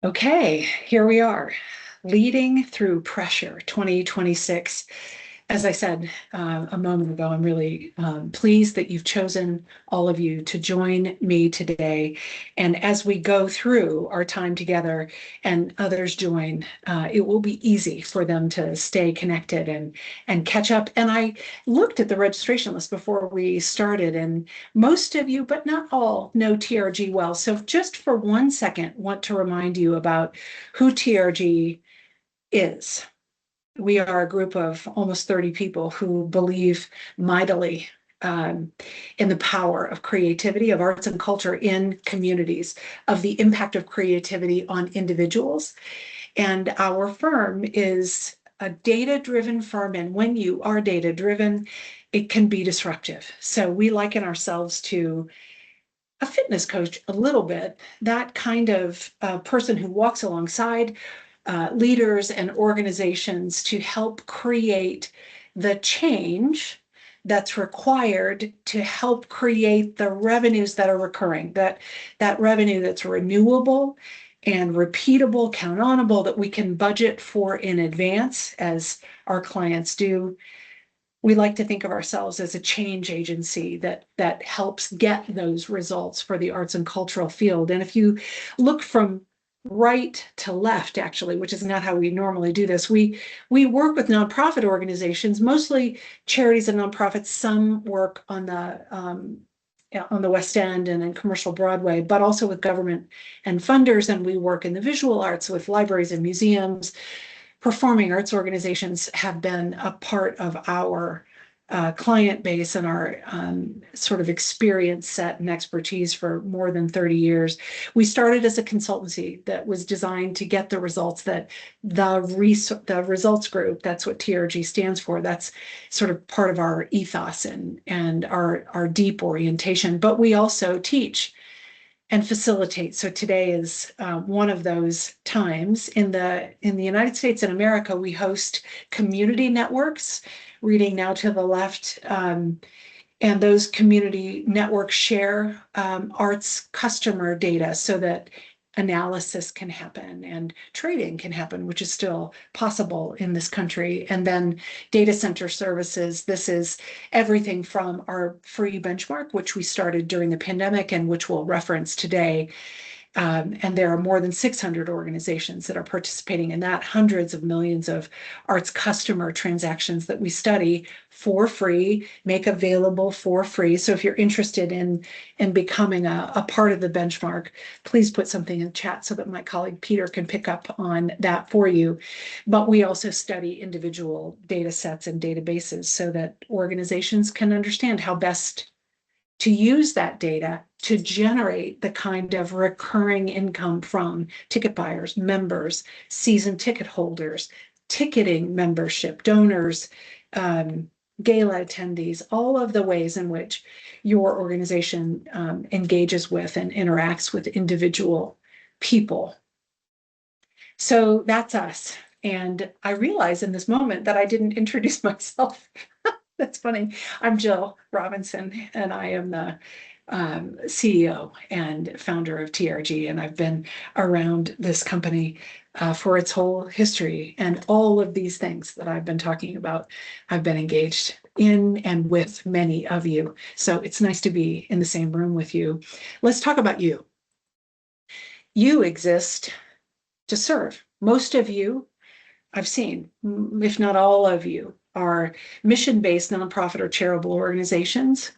Okay, here we are, leading through pressure 2026. As I said a moment ago, I'm really pleased that you've chosen, all of you, to join me today. And as we go through our time together and others join, it will be easy for them to stay connected and catch up. And I looked at the registration list before we started, and most of you, but not all, know TRG well. So just for 1 second, want to remind you about who TRG is. We are a group of almost 30 people who believe mightily um, in the power of creativity, of arts and culture in communities, of the impact of creativity on individuals. And our firm is a data-driven firm. And when you are data-driven, it can be disruptive. So we liken ourselves to a fitness coach a little bit, that kind of person who walks alongside leaders and organizations to help create the change that's required to help create the revenues that are recurring, that revenue that's renewable and repeatable, count onable, that we can budget for in advance as our clients do. We like to think of ourselves as a change agency that helps get those results for the arts and cultural field. And if you look from right to left, actually, which is not how we normally do this, we work with nonprofit organizations, mostly charities and nonprofits. Some work on the West End and in commercial Broadway, but also with government and funders. And we work in the visual arts with libraries and museums. Performing arts organizations have been a part of our client base and our sort of experience set and expertise for more than 30 years. We started as a consultancy that was designed to get the results that the results group, that's what TRG stands for, that's sort of part of our ethos and our deep orientation. But we also teach and facilitate. So today is one of those times. In the United States and America, we host community networks. Reading now to the left, and those community networks share arts customer data so that analysis can happen and trading can happen, which is still possible in this country. And then data center services. This is everything from our free benchmark, which we started during the pandemic and which we'll reference today. And there are more than 600 organizations that are participating in that, hundreds of millions of arts customer transactions that we study for free, make available for free. So if you're interested in becoming a part of the benchmark, please put something in the chat so that my colleague Peter can pick up on that for you. But we also study individual data sets and databases so that organizations can understand how best to use that data to generate the kind of recurring income from ticket buyers, members, season ticket holders, ticketing membership, donors, gala attendees, all of the ways in which your organization engages with and interacts with individual people. So that's us. And I realize in this moment that I didn't introduce myself. That's funny. I'm Jill Robinson, and I am the CEO and founder of TRG. And I've been around this company for its whole history. And all of these things that I've been talking about, I've been engaged in and with many of you. So it's nice to be in the same room with you. Let's talk about you. You exist to serve. Most of you I've seen, if not all of you, are mission-based nonprofit or charitable organizations,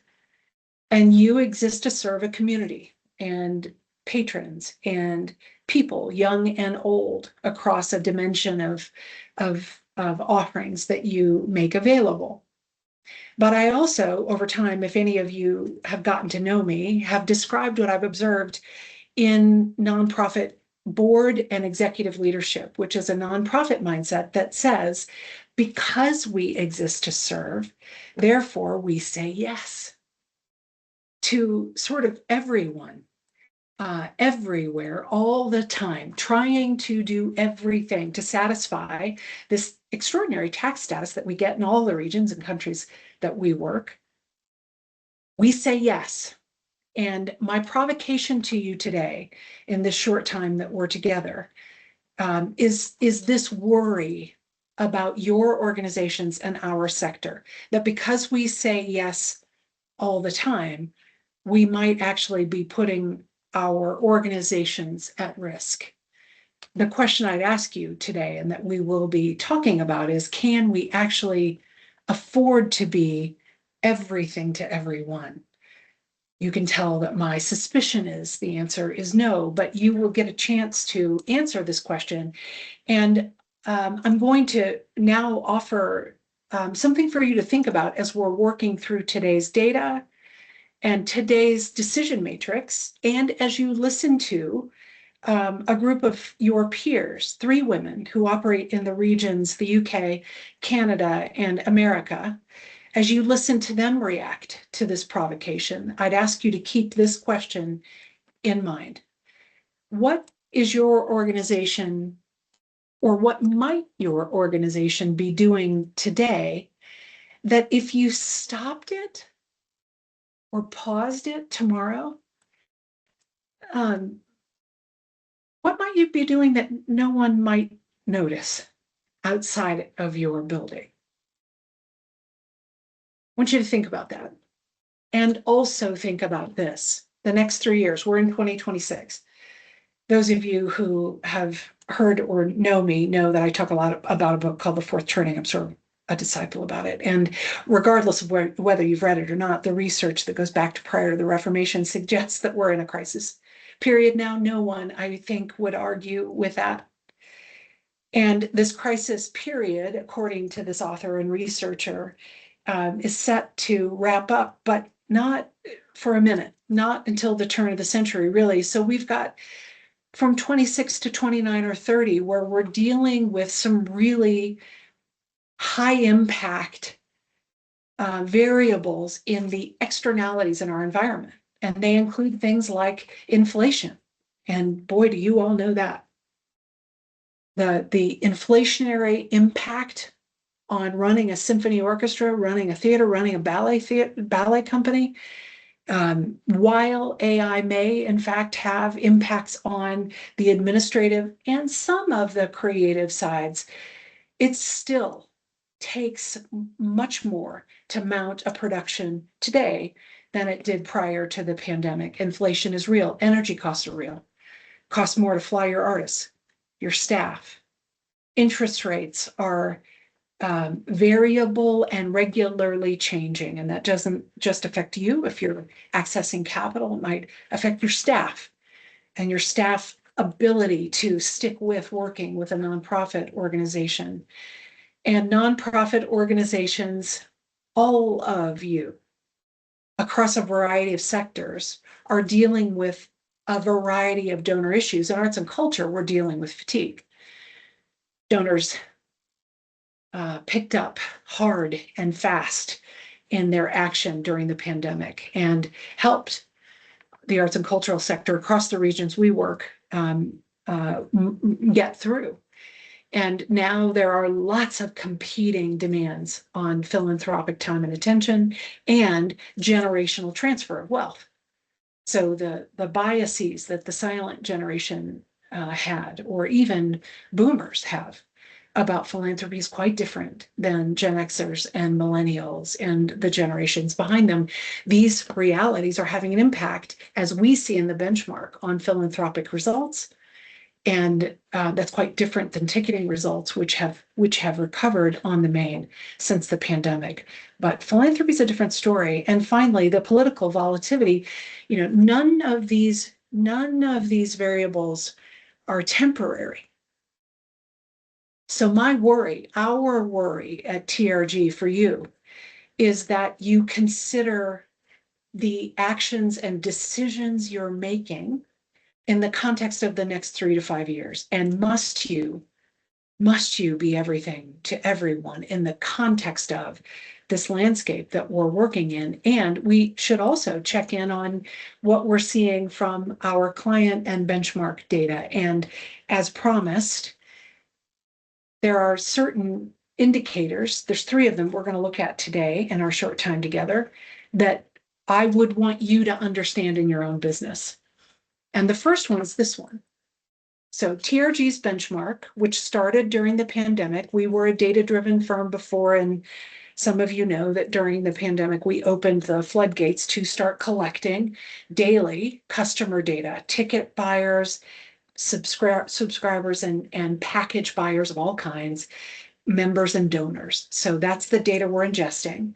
and you exist to serve a community and patrons and people, young and old, across a dimension of offerings that you make available. But I also, over time, if any of you have gotten to know me, have described what I've observed in nonprofit board and executive leadership, which is a nonprofit mindset that says, because we exist to serve, therefore we say yes to sort of everyone, everywhere, all the time, trying to do everything to satisfy this extraordinary tax status that we get in all the regions and countries that we work. We say yes. And my provocation to you today, in this short time that we're together, is this worry about your organizations and our sector, that because we say yes all the time, we might actually be putting our organizations at risk. The question I'd ask you today, and that we will be talking about, is can we actually afford to be everything to everyone? You can tell that my suspicion is the answer is no, but you will get a chance to answer this question. And I'm going to now offer something for you to think about as we're working through today's data and today's decision matrix. And as you listen to a group of your peers, 3 women who operate in the regions, the UK, Canada, and America, as you listen to them react to this provocation, I'd ask you to keep this question in mind. What is your organization, or what might your organization be doing today that if you stopped it or paused it tomorrow, what might you be doing that no one might notice outside of your building? I want you to think about that. And also think about this. The next 3 years, we're in 2026. Those of you who have heard or know me know that I talk a lot about a book called The Fourth Turning. I'm sort of a disciple about it. And regardless of whether you've read it or not, the research that goes back to prior to the Reformation suggests that we're in a crisis period now. No one, I think, would argue with that. And this crisis period, according to this author and researcher, is set to wrap up, but not for a minute, not until the turn of the century, really. So we've got from 26 to 29 or 30, where we're dealing with some really high impact variables in the externalities in our environment. And they include things like inflation. And boy, do you all know that. The inflationary impact on running a symphony orchestra, running a theater, running a ballet company, while AI may in fact have impacts on the administrative and some of the creative sides, it still takes much more to mount a production today than it did prior to the pandemic. Inflation is real. Energy costs are real. Costs more to fly your artists, your staff. Interest rates are variable and regularly changing. And that doesn't just affect you. If you're accessing capital, it might affect your staff and your staff ability to stick with working with a nonprofit organization. And nonprofit organizations, all of you across a variety of sectors, are dealing with a variety of donor issues. In arts and culture, we're dealing with fatigue. Donors picked up hard and fast in their action during the pandemic and helped the arts and cultural sector across the regions we work get through. And now there are lots of competing demands on philanthropic time and attention and generational transfer of wealth. So the biases that the silent generation had, or even boomers have, about philanthropy is quite different than Gen Xers and millennials and the generations behind them. These realities are having an impact, as we see in the benchmark, on philanthropic results. And that's quite different than ticketing results, which have recovered on the main since the pandemic. But philanthropy is a different story. And finally, the political volatility. None of these variables are temporary. So my worry, our worry at TRG for you, is that you consider the actions and decisions you're making in the context of the next 3 to 5 years. And must you be everything to everyone in the context of this landscape that we're working in? And we should also check in on what we're seeing from our client and benchmark data. And as promised, there are certain indicators, there's 3 of them we're going to look at today in our short time together, that I would want you to understand in your own business. And the first one is this one. So TRG's benchmark, which started during the pandemic, we were a data-driven firm before, and some of you know that during the pandemic, we opened the floodgates to start collecting daily customer data, ticket buyers, subscribers, and package buyers of all kinds, members and donors. So that's the data we're ingesting.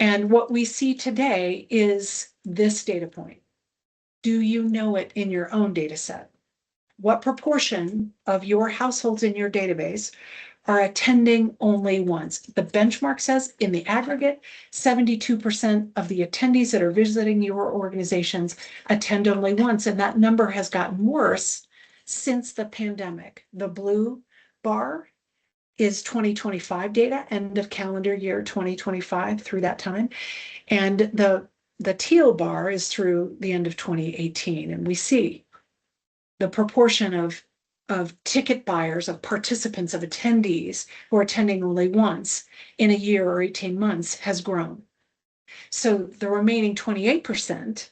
And what we see today is this data point. Do you know it in your own data set? What proportion of your households in your database are attending only once? The benchmark says in the aggregate, 72% of the attendees that are visiting your organizations attend only once. And that number has gotten worse since the pandemic. The blue bar is 2025 data, end of calendar year 2025 through that time. And the teal bar is through the end of 2018. And we see the proportion of ticket buyers, of participants, of attendees who are attending only once in a year or 18 months has grown. So the remaining 28%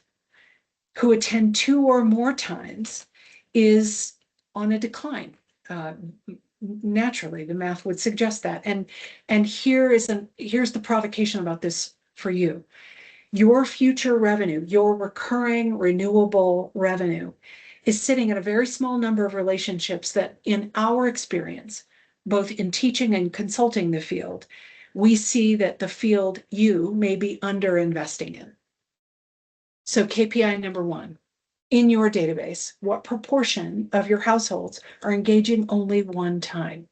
who attend 2 or more times is on a decline. Naturally, the math would suggest that. And here's the provocation about this for you. Your future revenue, your recurring renewable revenue, is sitting at a very small number of relationships that, in our experience, both in teaching and consulting the field, we see that the field you may be under investing in. So KPI number 1, in your database, what proportion of your households are engaging only one time?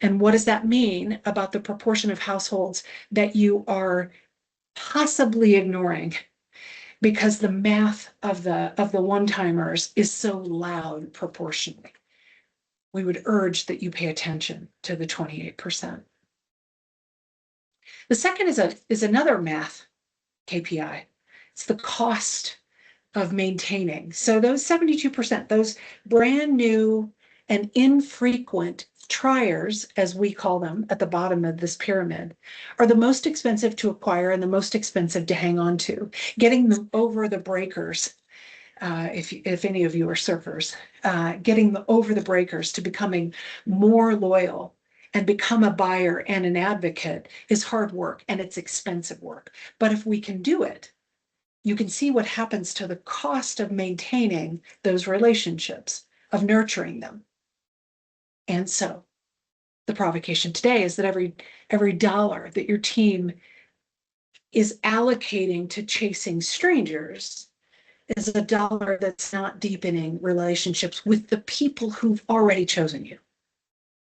And what does that mean about the proportion of households that you are possibly ignoring because the math of the one-timers is so loud proportionally? We would urge that you pay attention to the 28%. The second is another math KPI. It's the cost of maintaining. So those 72%, those brand new and infrequent triers, as we call them at the bottom of this pyramid, are the most expensive to acquire and the most expensive to hang on to. Getting them over the breakers, if any of you are surfers, getting over the breakers to becoming more loyal and become a buyer and an advocate is hard work, and it's expensive work. But if we can do it, you can see what happens to the cost of maintaining those relationships, of nurturing them. And so the provocation today is that every dollar that your team is allocating to chasing strangers is a dollar that's not deepening relationships with the people who've already chosen you,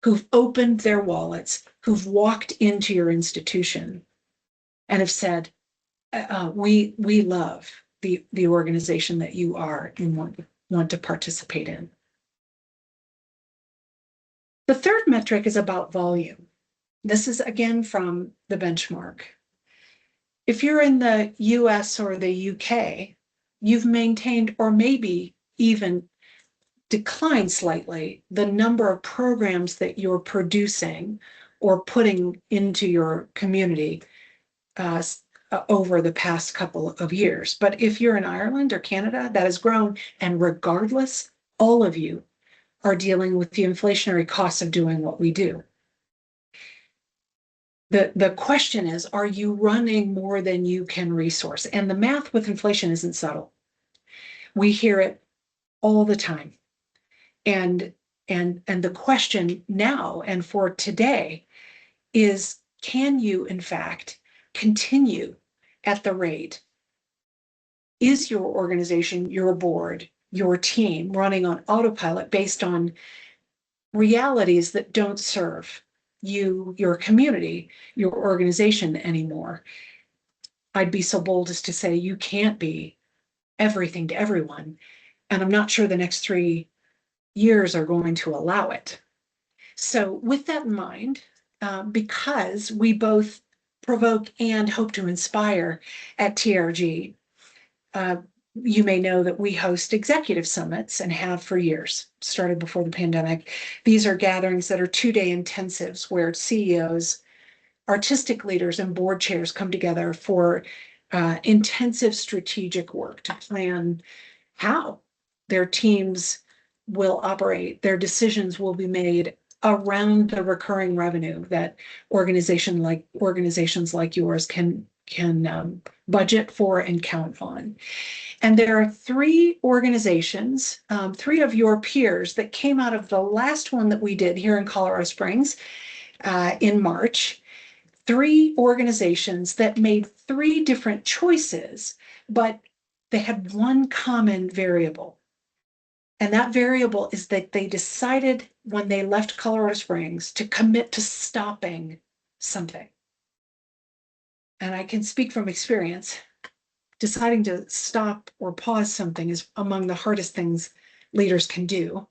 who've opened their wallets, who've walked into your institution and have said, we love the organization that you are and want to participate in. The third metric is about volume. This is again from the benchmark. If you're in the US or the UK, you've maintained or maybe even declined slightly the number of programs that you're producing or putting into your community over the past couple of years. But if you're in Ireland or Canada, that has grown. And regardless, all of you are dealing with the inflationary costs of doing what we do. The question is, are you running more than you can resource? And the math with inflation isn't subtle. We hear it all the time. And the question now and for today is, can you, in fact, continue at the rate? Is your organization, your board, your team running on autopilot based on realities that don't serve you, your community, your organization anymore? I'd be so bold as to say you can't be everything to everyone. And I'm not sure the next 3 years are going to allow it. So with that in mind, because we both provoke and hope to inspire at TRG, you may know that we host executive summits and have for years, started before the pandemic. These are gatherings that are 2-day intensives where CEOs, artistic leaders, and board chairs come together for intensive strategic work to plan how their teams will operate. Their decisions will be made around the recurring revenue that organizations like yours can budget for and count on. And there are three organizations, three of your peers that came out of the last one that we did here in Colorado Springs in March. Three organizations that made three different choices, but they had one common variable. And that variable is that they decided when they left Colorado Springs to commit to stopping something. And I can speak from experience. Deciding to stop or pause something is among the hardest things leaders can do.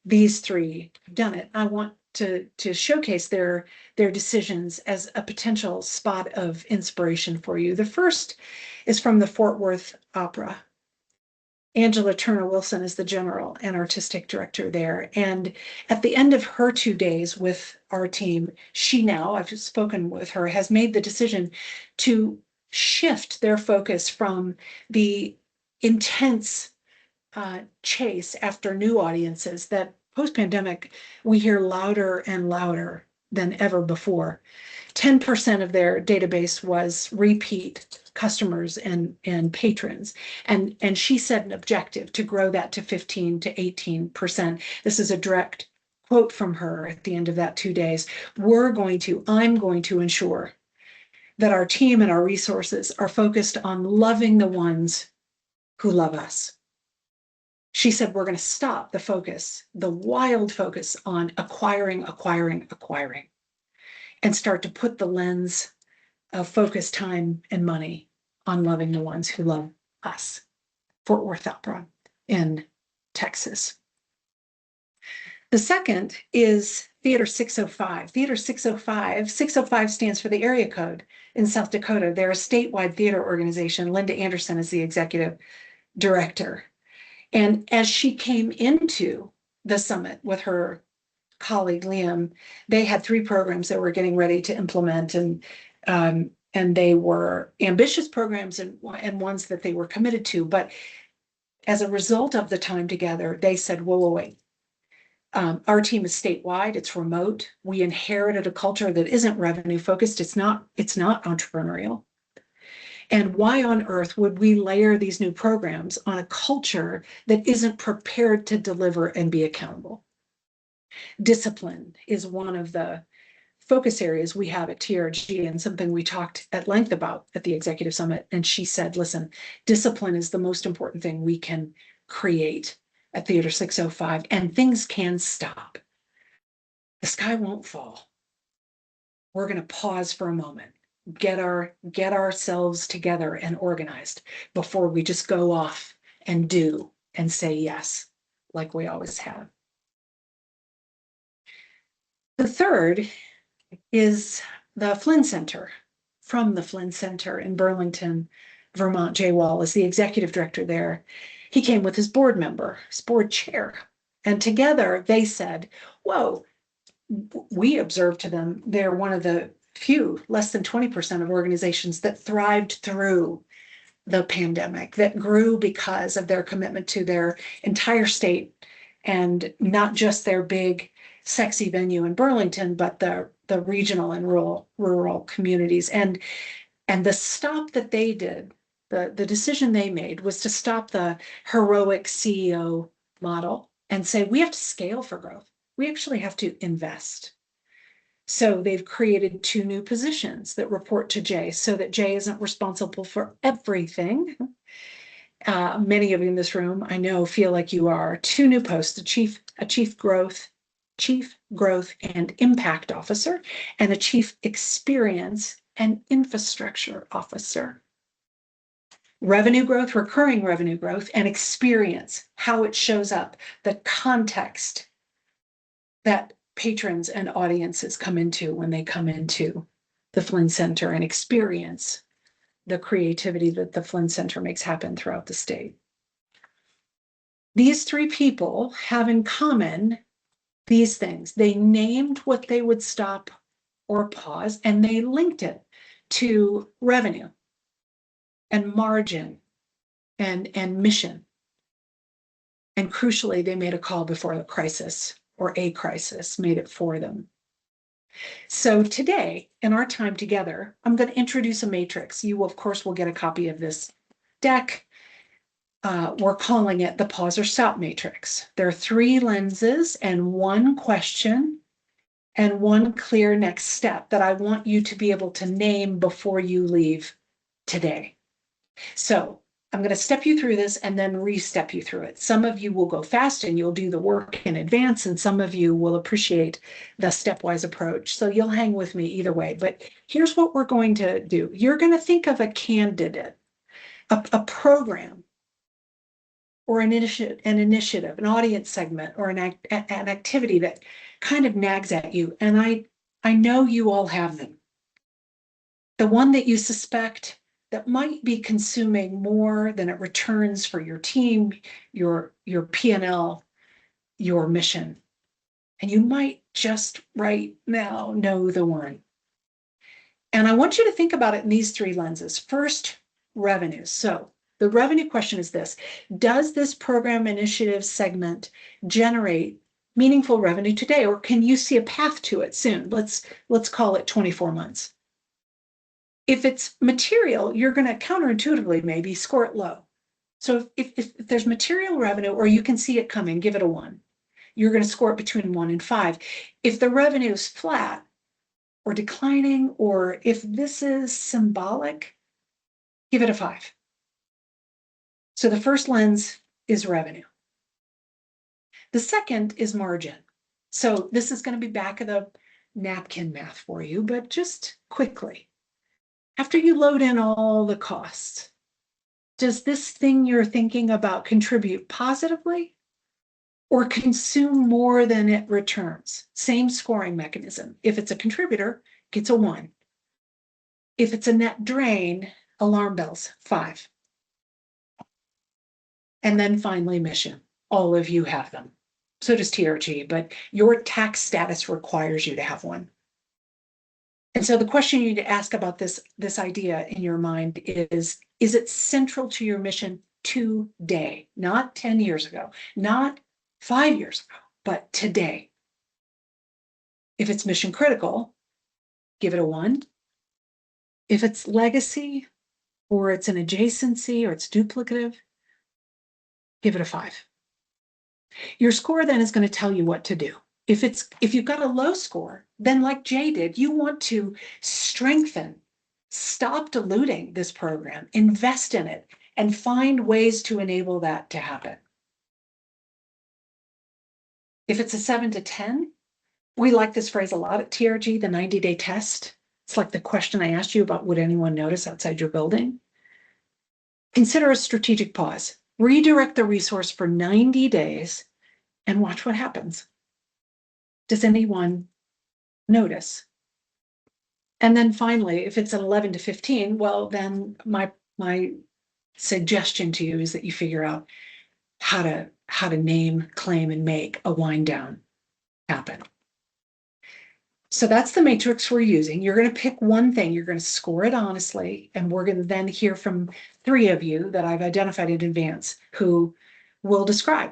These three have done it. I want to showcase their decisions as a potential spot of inspiration for you. The first is from the Fort Worth Opera. Angela Turner Wilson is the general and artistic director there. And at the end of her 2 days with our team, she now, I've spoken with her, has made the decision to shift their focus from the intense chase after new audiences that post-pandemic we hear louder and louder than ever before. 10% of their database was repeat customers and patrons. And she set an objective to grow that to 15 to 18%. This is a direct quote from her at the end of that 2 days. I'm going to ensure that our team and our resources are focused on loving the ones who love us. She said, we're going to stop the focus, the wild focus on acquiring, and start to put the lens of focus, time, and money on loving the ones who love us. Fort Worth Opera in Texas. The second is Theater 605. Theater 605, 605 stands for the area code in South Dakota. They're a statewide theater organization. Linda Anderson is the executive director. And as she came into the summit with her colleague Liam, they had three programs that were getting ready to implement, and they were ambitious programs and ones that they were committed to. But as a result of the time together, they said, whoa, wait. Our team is statewide, it's remote. We inherited a culture that isn't revenue focused. It's not entrepreneurial. And why on earth would we layer these new programs on a culture that isn't prepared to deliver and be accountable? Discipline is one of the focus areas we have at TRG, and something we talked at length about at the executive summit. And she said, listen, discipline is the most important thing we can create at Theater 605, and things can stop. The sky won't fall. We're going to pause for a moment, get ourselves together and organized before we just go off and do and say yes, like we always have. The third is the Flynn Center. From the Flynn Center in Burlington, Vermont. Jay Wall is the executive director there. He came with his board member, his board chair, and together they said, whoa, we observed to them, they're one of the few, less than 20% of organizations that thrived through the pandemic, that grew because of their commitment to their entire state, and not just their big, sexy venue in Burlington, but the regional and rural communities. And the stop that they did, the decision they made was to stop the heroic CEO model and say, we have to scale for growth. We actually have to invest. So they've created two new positions that report to Jay, so that Jay isn't responsible for everything. Many of you in this room, I know, feel like you are. Two new posts: a chief growth and impact officer, and a chief experience and infrastructure officer. Revenue growth, recurring revenue growth, and experience, how it shows up, the context that patrons and audiences come into when they come into the Flynn Center, and experience the creativity that the Flynn Center makes happen throughout the state. These three people have in common these things. They named what they would stop or pause, and they linked it to revenue. and margin and mission. And crucially, they made a call before the crisis, or a crisis made it for them. So today, in our time together, I'm going to introduce a matrix. You, of course, will get a copy of this deck. We're calling it the pause or stop matrix. There are 3 lenses and 1 question and 1 clear next step that I want you to be able to name before you leave today. So I'm going to step you through this and then re-step you through it. Some of you will go fast and you'll do the work in advance, and some of you will appreciate the stepwise approach. So you'll hang with me either way. But here's what we're going to do. You're going to think of a candidate, a program, or an initiative, an audience segment, or an activity that kind of nags at you. And I know you all have them. The one that you suspect that might be consuming more than it returns for your team, your P&L, your mission. And you might just right now know the one. And I want you to think about it in these 3 lenses. First, revenues. So the revenue question is this: does this program initiative segment generate meaningful revenue today, or can you see a path to it soon? Let's call it 24 months. If it's material, you're going to counterintuitively maybe score it low. So if there's material revenue, or you can see it coming, give it a 1. You're going to score it between 1 and 5. If the revenue is flat or declining, or if this is symbolic, give it a 5. So the first lens is revenue. The second is margin. So this is going to be back of the napkin math for you, but just quickly. After you load in all the costs, does this thing you're thinking about contribute positively or consume more than it returns? Same scoring mechanism. If it's a contributor, gets a 1. If it's a net drain, alarm bells, 5. And then finally, mission. All of you have them. So does TRG, but your tax status requires you to have one. And so the question you need to ask about this idea in your mind is it central to your mission today? Not 10 years ago, not 5 years ago, but today. If it's mission critical, give it a 1. If it's legacy, or it's an adjacency, or it's duplicative, give it a 5. Your score then is going to tell you what to do. If you've got a low score, then like Jay did, you want to strengthen, stop diluting this program, invest in it, and find ways to enable that to happen. If it's a 7 to 10, we like this phrase a lot at TRG, the 90-day test. It's like the question I asked you about, would anyone notice outside your building? Consider a strategic pause. Redirect the resource for 90 days and watch what happens. Does anyone notice? And then finally, if it's an 11 to 15, well, then my suggestion to you is that you figure out how to name, claim, and make a wind down happen. So that's the matrix we're using. You're going to pick one thing, you're going to score it honestly, and we're going to then hear from 3 of you that I've identified in advance who will describe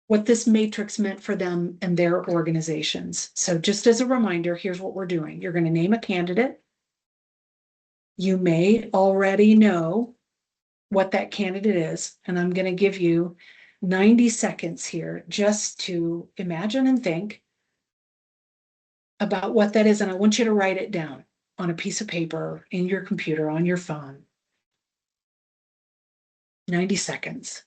what this matrix meant for them and their organizations. So just as a reminder, here's what we're doing. You're going to name a candidate. You may already know what that candidate is, and I'm going to give you 90 seconds here just to imagine and think about what that is. And I want you to write it down on a piece of paper, in your computer, on your phone. 90 seconds.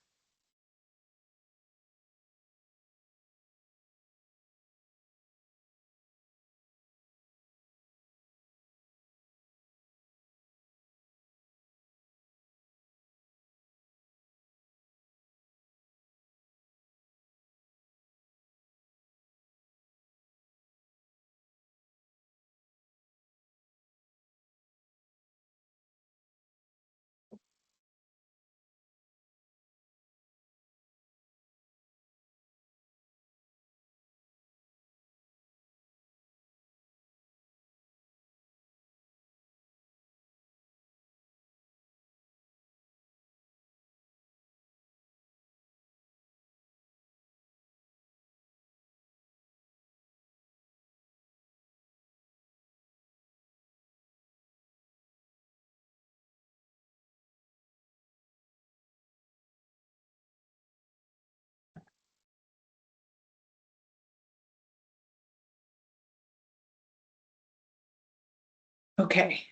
Okay,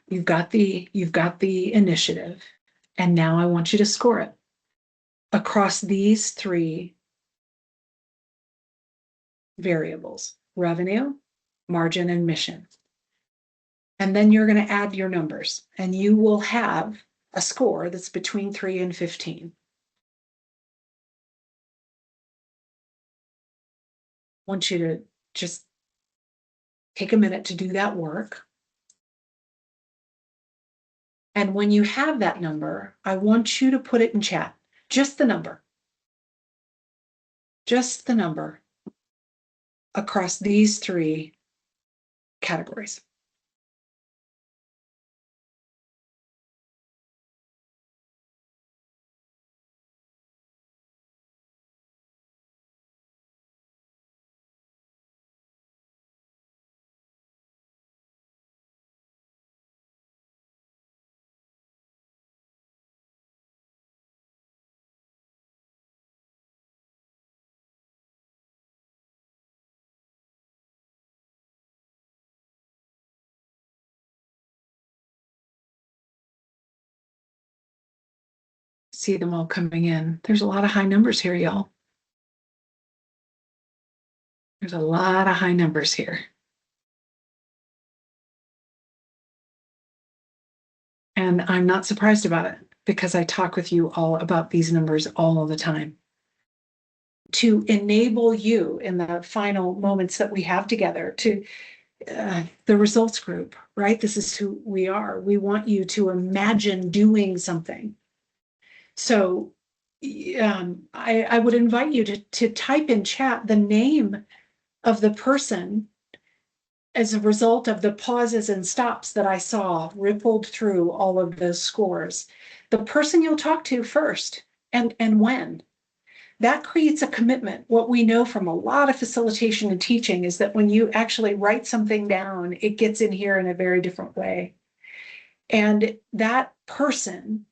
you've got the initiative, and now I want you to score it across these three variables: revenue, margin, and mission. And then you're going to add your numbers, and you will have a score that's between 3 and 15. I want you to just take a minute to do that work. And when you have that number, I want you to put it in chat, just the number across these three categories. See them all coming in. There's a lot of high numbers here, y'all. There's a lot of high numbers here. And I'm not surprised about it, because I talk with you all about these numbers all of the time. To enable you in the final moments that we have together to the results group, right? This is who we are. We want you to imagine doing something. So I would invite you to type in chat the name of the person as a result of the pauses and stops that I saw rippled through all of those scores. The person you'll talk to first, and when. That creates a commitment. What we know from a lot of facilitation and teaching is that when you actually write something down, it gets in here in a very different way. And that person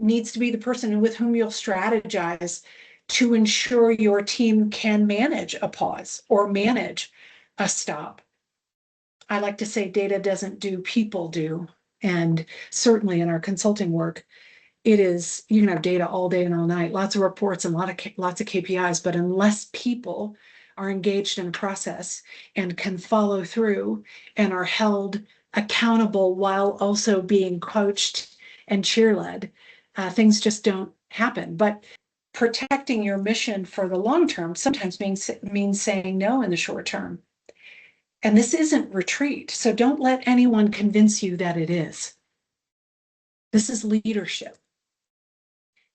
needs to be the person with whom you'll strategize to ensure your team can manage a pause or manage a stop. I like to say data doesn't do, people do. And certainly in our consulting work, it is, you can have data all day and all night, lots of reports and lots of KPIs, but unless people are engaged in a process and can follow through and are held accountable while also being coached and cheerled, things just don't happen. But protecting your mission for the long term sometimes means saying no in the short term. And this isn't retreat, so don't let anyone convince you that it is. This is leadership.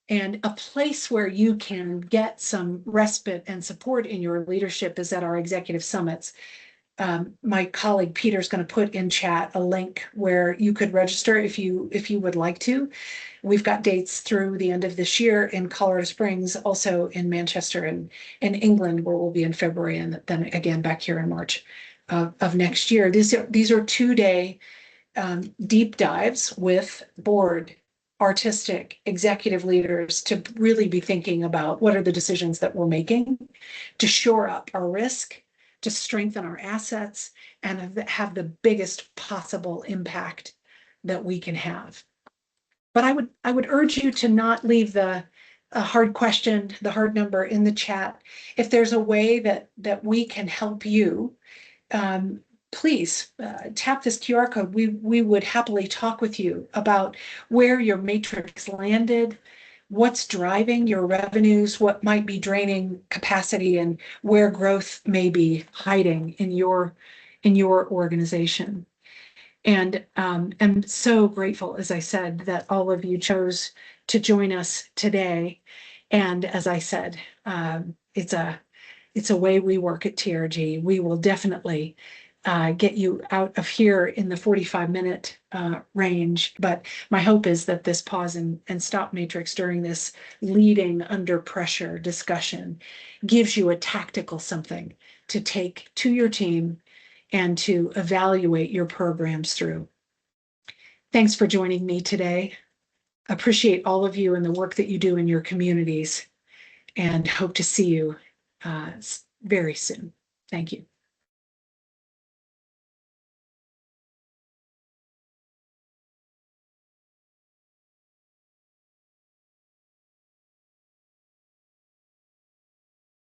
And a place where you can get some respite and support in your leadership is at our executive summits. My colleague Peter is going to put in chat a link where you could register if you would like to. We've got dates through the end of this year in Colorado Springs, also in Manchester and in England, where we'll be in February, and then again back here in March of next year. These are 2-day deep dives with board, artistic, executive leaders to really be thinking about what are the decisions that we're making to shore up our risk, to strengthen our assets, and have the biggest possible impact that we can have. But I would urge you to not leave the hard question, the hard number in the chat. If there's a way that we can help you, please tap this QR code. We would happily talk with you about where your matrix landed, what's driving your revenues, what might be draining capacity, and where growth may be hiding in your organization. And I'm so grateful, as I said, that all of you chose to join us today. And as I said, it's a way we work at TRG. We will definitely get you out of here in the 45-minute range. But my hope is that this pause and stop matrix during this leading under pressure discussion gives you a tactical something to take to your team and to evaluate your programs through. Thanks for joining me today. Appreciate all of you and the work that you do in your communities, and hope to see you very soon. Thank you.